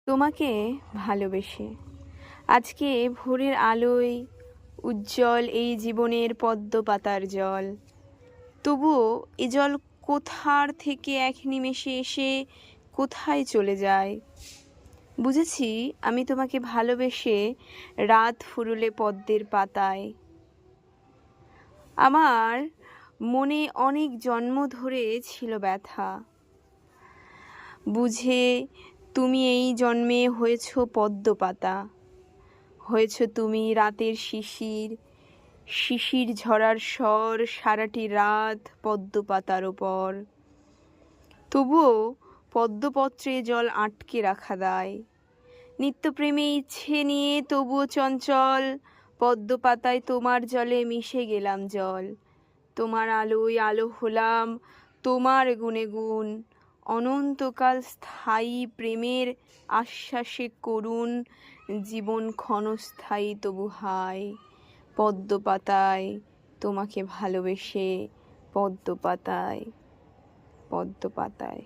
তোমাকে ভালোবেসে আজকে ভোরের আলোয় উজ্জ্বল এই জীবনের পদ্ম পাতার জল। তবুও এ জল কোথার থেকে এক নিমেষে এসে কোথায় চলে যায়। বুঝেছি আমি তোমাকে ভালোবেসে রাত ফুরুলে পদ্মের পাতায়। আমার মনে অনেক জন্ম ধরে ছিল ব্যথা, বুঝে তুমি এই জন্মে হয়েছ পদ্ম পাতা। হয়েছ তুমি রাতের শিশির, শিশির ঝরার স্বর সারাটি রাত পদ্ম পাতার ওপর। তবুও পদ্মপত্রে জল আটকে রাখা দায়। নিত্যপ্রেমে ইচ্ছে নিয়ে তবুও চঞ্চল পদ্ম পাতায় তোমার জলে মিশে গেলাম জল। তোমার আলোয় আলো হলাম, তোমার গুণে গুণ। অনন্তকাল স্থায়ী প্রেমের আশ্বাসে করুণ জীবন ক্ষণস্থায়ী তবু হায়। পদ্ম পাতায় তোমাকে ভালোবেসে, পদ্ম পাতায়, পদ্ম পাতায়।